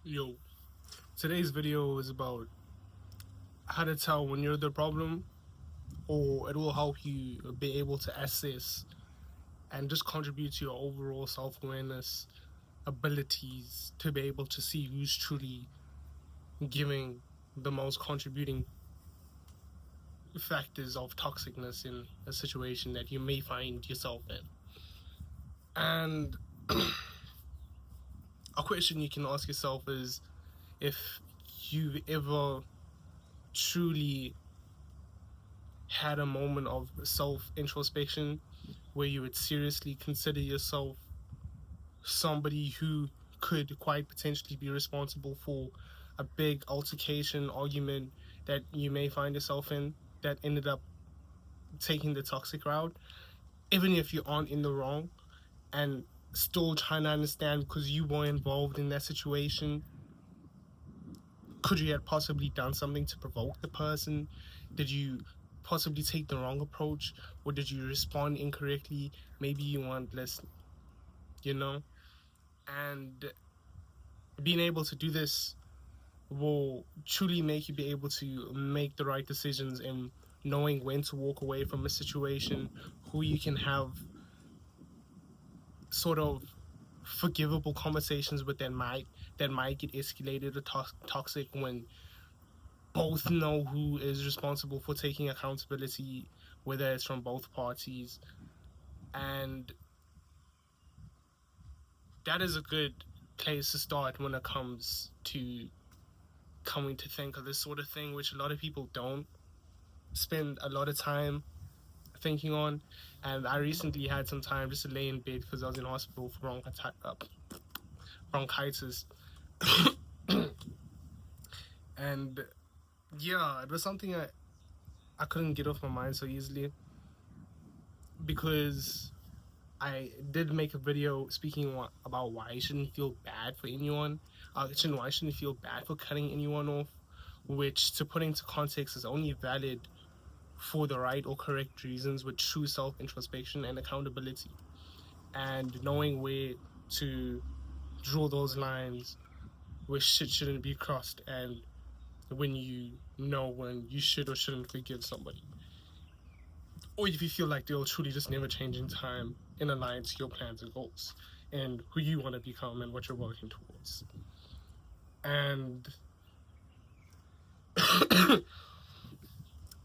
Yo, today's video is about how to tell when you're the problem, or it will help you be able to assess and just contribute to your overall self awareness abilities to be able to see who's truly giving the most contributing factors of toxicness in a situation that you may find yourself in. And a question you can ask yourself is if you've ever truly had a moment of self introspection where you would seriously consider yourself somebody who could quite potentially be responsible for a big altercation argument that you may find yourself in that ended up taking the toxic route, even if you aren't in the wrong, and still trying to understand because you were involved in that situation. Could you have possibly done something to provoke the person? Did you possibly take the wrong approach, or did you respond incorrectly? Maybe you weren't listening, you know? And being able to do this will truly make you be able to make the right decisions and knowing when to walk away from a situation, who you can have sort of forgivable conversations with that might get escalated or toxic when both know who is responsible for taking accountability, whether it's from both parties. And that is a good place to start when it comes to coming to think of this sort of thing, which a lot of people don't spend a lot of time thinking on. And I recently had some time just to lay in bed because I was in hospital for bronchitis. And yeah, it was something I couldn't get off my mind so easily, because I did make a video speaking about why you shouldn't feel bad for anyone. Why you shouldn't feel bad for cutting anyone off, which, to put into context, is only valid for the right or correct reasons with true self-introspection and accountability, and knowing where to draw those lines where shit shouldn't be crossed, and when you know when you should or shouldn't forgive somebody, or if you feel like they'll truly just never change in time in alliance to your plans and goals and who you want to become and what you're working towards. And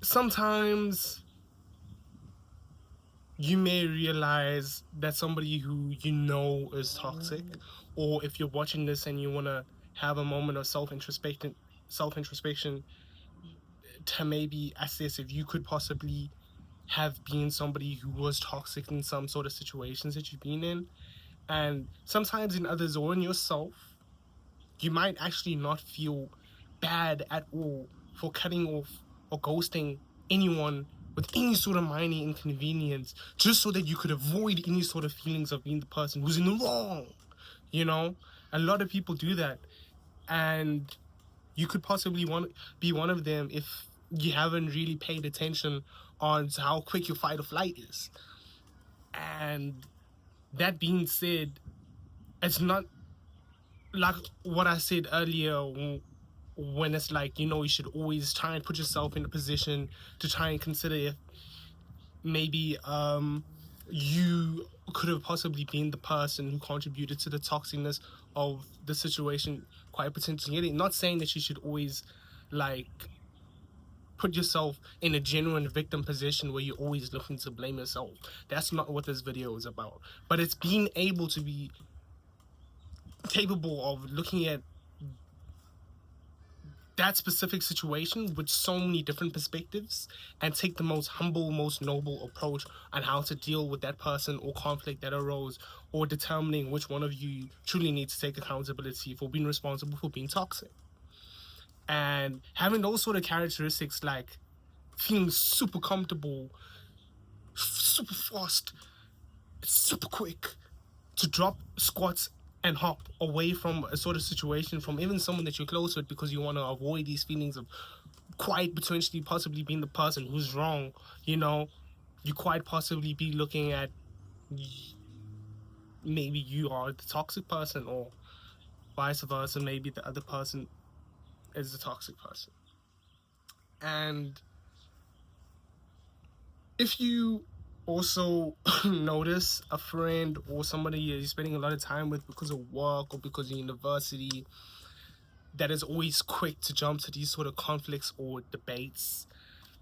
sometimes you may realize that somebody who you know is toxic, or if you're watching this and you want to have a moment of self-introspection to maybe assess if you could possibly have been somebody who was toxic in some sort of situations that you've been in. And sometimes in others or in yourself, you might actually not feel bad at all for cutting off or ghosting anyone with any sort of minor inconvenience, just so that you could avoid any sort of feelings of being the person who's in the wrong. You know, a lot of people do that, and you could possibly be one of them if you haven't really paid attention on how quick your fight or flight is. And that being said, it's not like what I said earlier, when it's like, you should always try and put yourself in a position to try and consider if maybe you could have possibly been the person who contributed to the toxicness of the situation, quite potentially. Not saying that you should always like put yourself in a genuine victim position where you're always looking to blame yourself. That's not what this video is about. But it's being able to be capable of looking at that specific situation with so many different perspectives and take the most humble, most noble approach on how to deal with that person or conflict that arose, or determining which one of you truly needs to take accountability for being responsible for being toxic. And having those sort of characteristics, like feeling super comfortable, super fast, super quick to drop squats and hop away from a sort of situation, from even someone that you're close with, because you want to avoid these feelings of quite potentially possibly being the person who's wrong. You quite possibly be looking at maybe you are the toxic person, or vice versa, maybe the other person is the toxic person. And if you also notice a friend or somebody you're spending a lot of time with because of work or because of university that is always quick to jump to these sort of conflicts or debates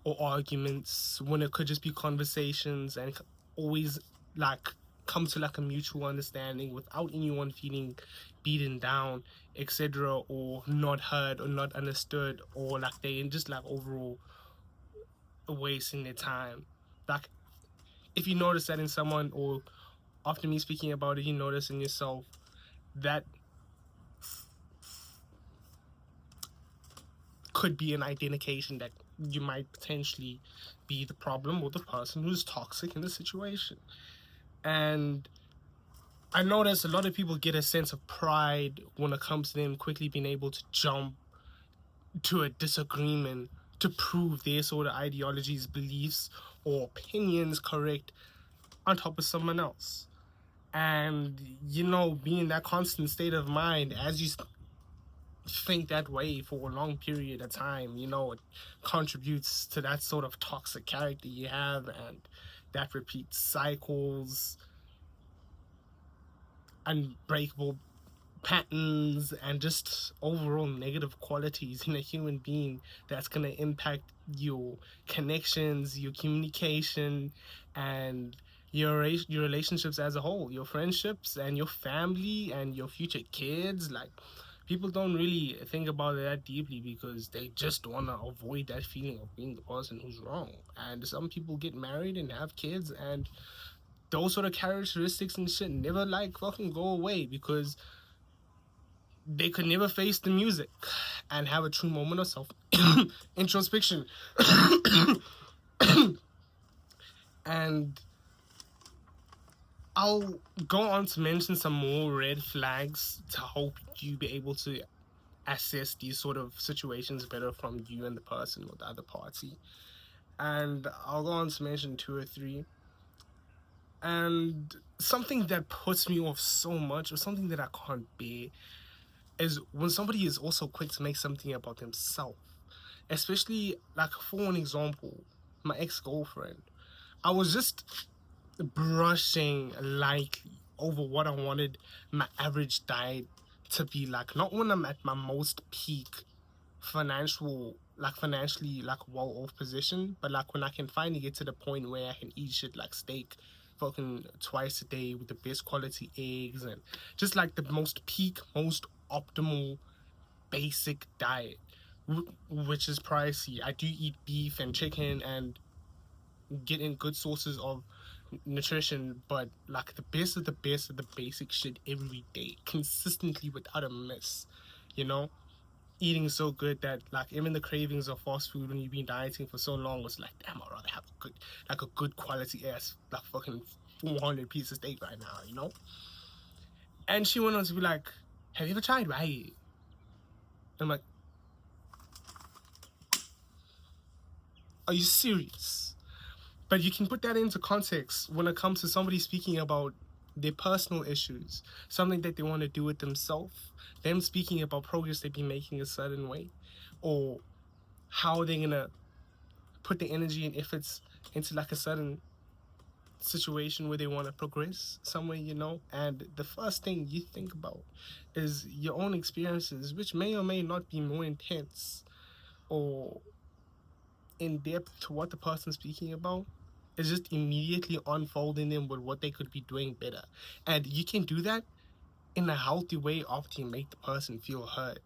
or arguments when it could just be conversations and always like come to like a mutual understanding without anyone feeling beaten down, etc., or not heard or not understood, or like they just like overall wasting their time. Like if you notice that in someone, or after me speaking about it, you notice in yourself, that could be an identification that you might potentially be the problem or the person who's toxic in the situation. And I notice a lot of people get a sense of pride when it comes to them quickly being able to jump to a disagreement to prove their sort of ideologies, beliefs, or opinions correct on top of someone else. And, you know, being that constant state of mind as you think that way for a long period of time, you know, it contributes to that sort of toxic character you have, and that repeats cycles, unbreakable patterns, and just overall negative qualities in a human being that's going to impact your connections, your communication, and your relationships as a whole, your friendships and your family and your future kids. Like, people don't really think about it that deeply because they just want to avoid that feeling of being the person who's wrong. And some people get married and have kids, and those sort of characteristics and shit never like fucking go away because they could never face the music and have a true moment of self introspection. And I'll go on to mention some more red flags to help you be able to assess these sort of situations better from you and the person or the other party. And I'll go on to mention 2 or 3. And something that puts me off so much, or something that I can't bear, is when somebody is also quick to make something about themselves. Especially, like, for an example, my ex-girlfriend. I was just brushing lightly over what I wanted my average diet to be like. Not when I'm at my most peak financially like well off position, but like when I can finally get to the point where I can eat shit like steak fucking twice a day with the best quality eggs, and just like the most peak, most optimal basic diet, which is pricey. I do eat beef and chicken and get in good sources of nutrition, but like the best of the best of the basic shit every day, consistently without a miss, you know? Eating so good that like even the cravings of fast food when you've been dieting for so long was like, damn, I'd rather have a good quality ass like fucking 400 piece of steak right now, you know? And she went on to be like, have you ever tried rice? I'm like, are you serious? But you can put that into context when it comes to somebody speaking about their personal issues, something that they want to do with themselves, them speaking about progress they've been making a certain way, or how they're gonna put the energy and efforts into like a certain situation where they want to progress somewhere, you know. And the first thing you think about is your own experiences, which may or may not be more intense or in depth to what the person's speaking about. Is just immediately unfolding them with what they could be doing better. And you can do that in a healthy way after you make the person feel heard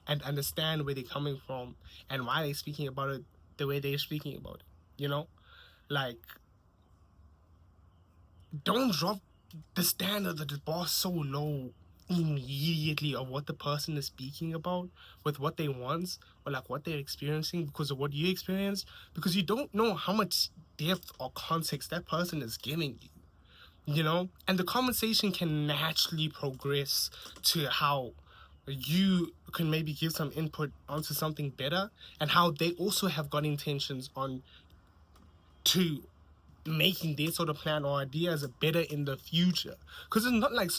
and understand where they're coming from and why they're speaking about it the way they're speaking about it. You know? Like, don't drop the standard of the bar so low immediately of what the person is speaking about with what they want or like what they're experiencing because of what you experienced, because you don't know how much depth or context that person is giving you, you know. And the conversation can naturally progress to how you can maybe give some input onto something better, and how they also have got intentions on to making their sort of plan or ideas better in the future. Because it's not like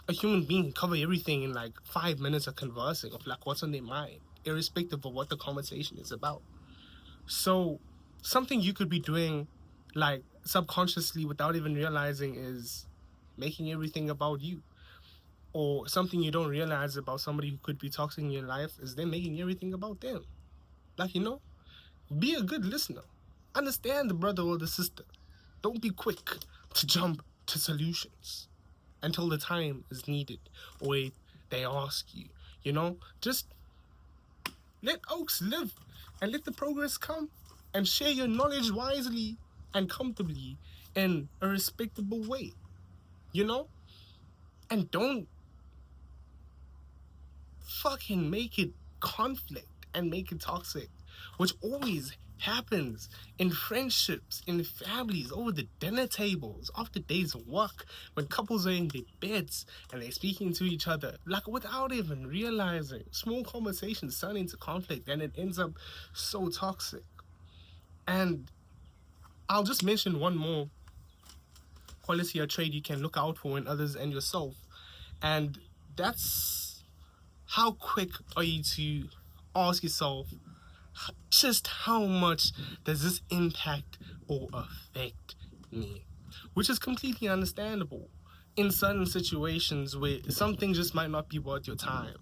a human being can cover everything in like 5 minutes of conversing of like what's on their mind, irrespective of what the conversation is about. So something you could be doing like subconsciously without even realizing is making everything about you. Or something you don't realize about somebody who could be toxic in your life is them making everything about them. Like, be a good listener. Understand the brother or the sister. Don't be quick to jump to solutions until the time is needed or they ask you. Just let oaks live and let the progress come and share your knowledge wisely and comfortably in a respectable way. And don't fucking make it conflict and make it toxic, which always happens in friendships, in families, over the dinner tables, after days of work, when couples are in their beds and they're speaking to each other, like without even realizing. Small conversations turn into conflict and it ends up so toxic. And I'll just mention one more quality or trait you can look out for in others and yourself, and that's how quick are you to ask yourself, just how much does this impact or affect me? Which is completely understandable in certain situations where something just might not be worth your time.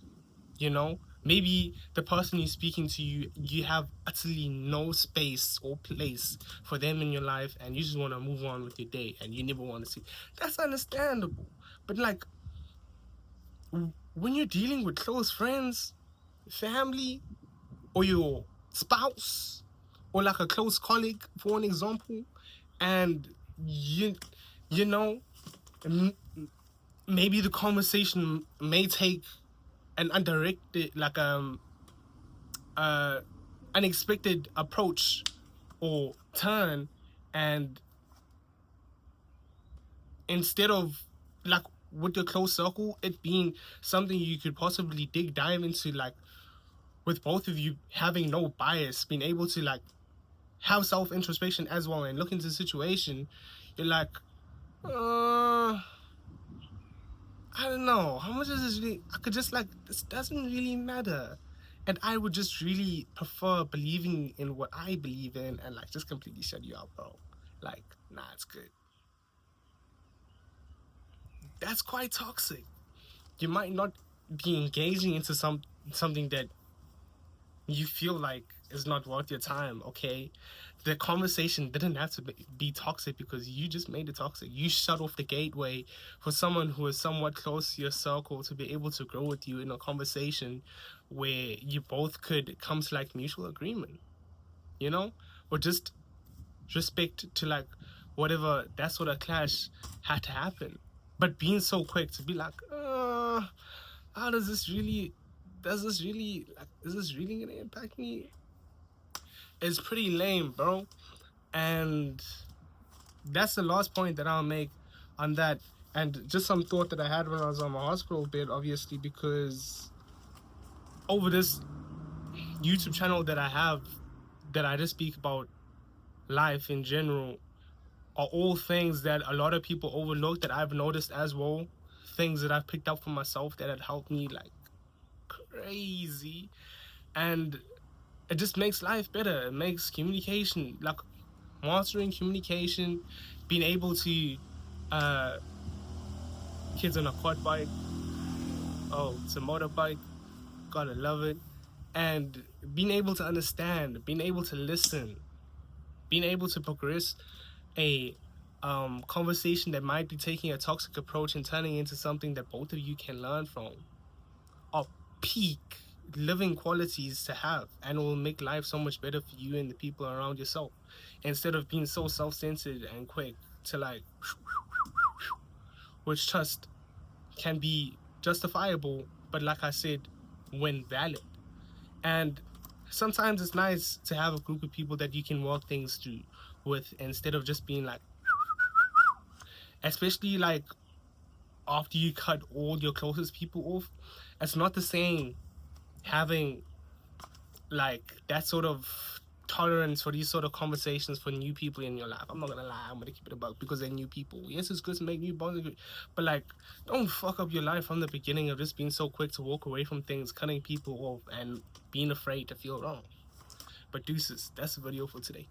Maybe the person who's speaking to you, you have utterly no space or place for them in your life, and you just want to move on with your day and you never want to see. That's understandable. But like, when you're dealing with close friends, family, or your spouse, or like a close colleague, for an example, and you know maybe the conversation may take an undirected, like unexpected approach or turn, and instead of like with your close circle, it being something you could possibly dive into, like with both of you having no bias, being able to like have self-introspection as well and look into the situation, you're like, I don't know, how much is this really, I could just like, this doesn't really matter. And I would just really prefer believing in what I believe in and like just completely shut you out, bro. Like, nah, it's good. That's quite toxic. You might not be engaging into something that you feel like is not worth your time, okay? The conversation didn't have to be toxic because you just made it toxic. You shut off the gateway for someone who is somewhat close to your circle to be able to grow with you in a conversation where you both could come to like mutual agreement, or just respect to like whatever that sort of clash had to happen. But being so quick to be like, how does this really like, is this really gonna impact me? It's pretty lame, bro. And that's the last point that I'll make on that. And just some thought that I had when I was on my hospital bed, obviously, because over this YouTube channel that I have, that I just speak about life in general, are all things that a lot of people overlook that I've noticed as well. Things that I've picked up for myself that have helped me like crazy. And it just makes life better. It makes communication, like mastering communication, being able to kids on a quad bike, oh, it's a motorbike, gotta love it. And being able to understand, being able to listen, being able to progress a conversation that might be taking a toxic approach and turning into something that both of you can learn from, are peak living qualities to have, and it will make life so much better for you and the people around yourself, instead of being so self-centered and quick to like, which trust can be justifiable, but like I said, when valid. And sometimes it's nice to have a group of people that you can walk things through with, instead of just being like, especially like after you cut all your closest people off. It's not the same having like that sort of tolerance for these sort of conversations for new people in your life. I'm not gonna lie, I'm gonna keep it a buck because they're new people. Yes, it's good to make new bonds, but like, don't fuck up your life from the beginning of just being so quick to walk away from things, cutting people off, and being afraid to feel wrong. But deuces, that's the video for today.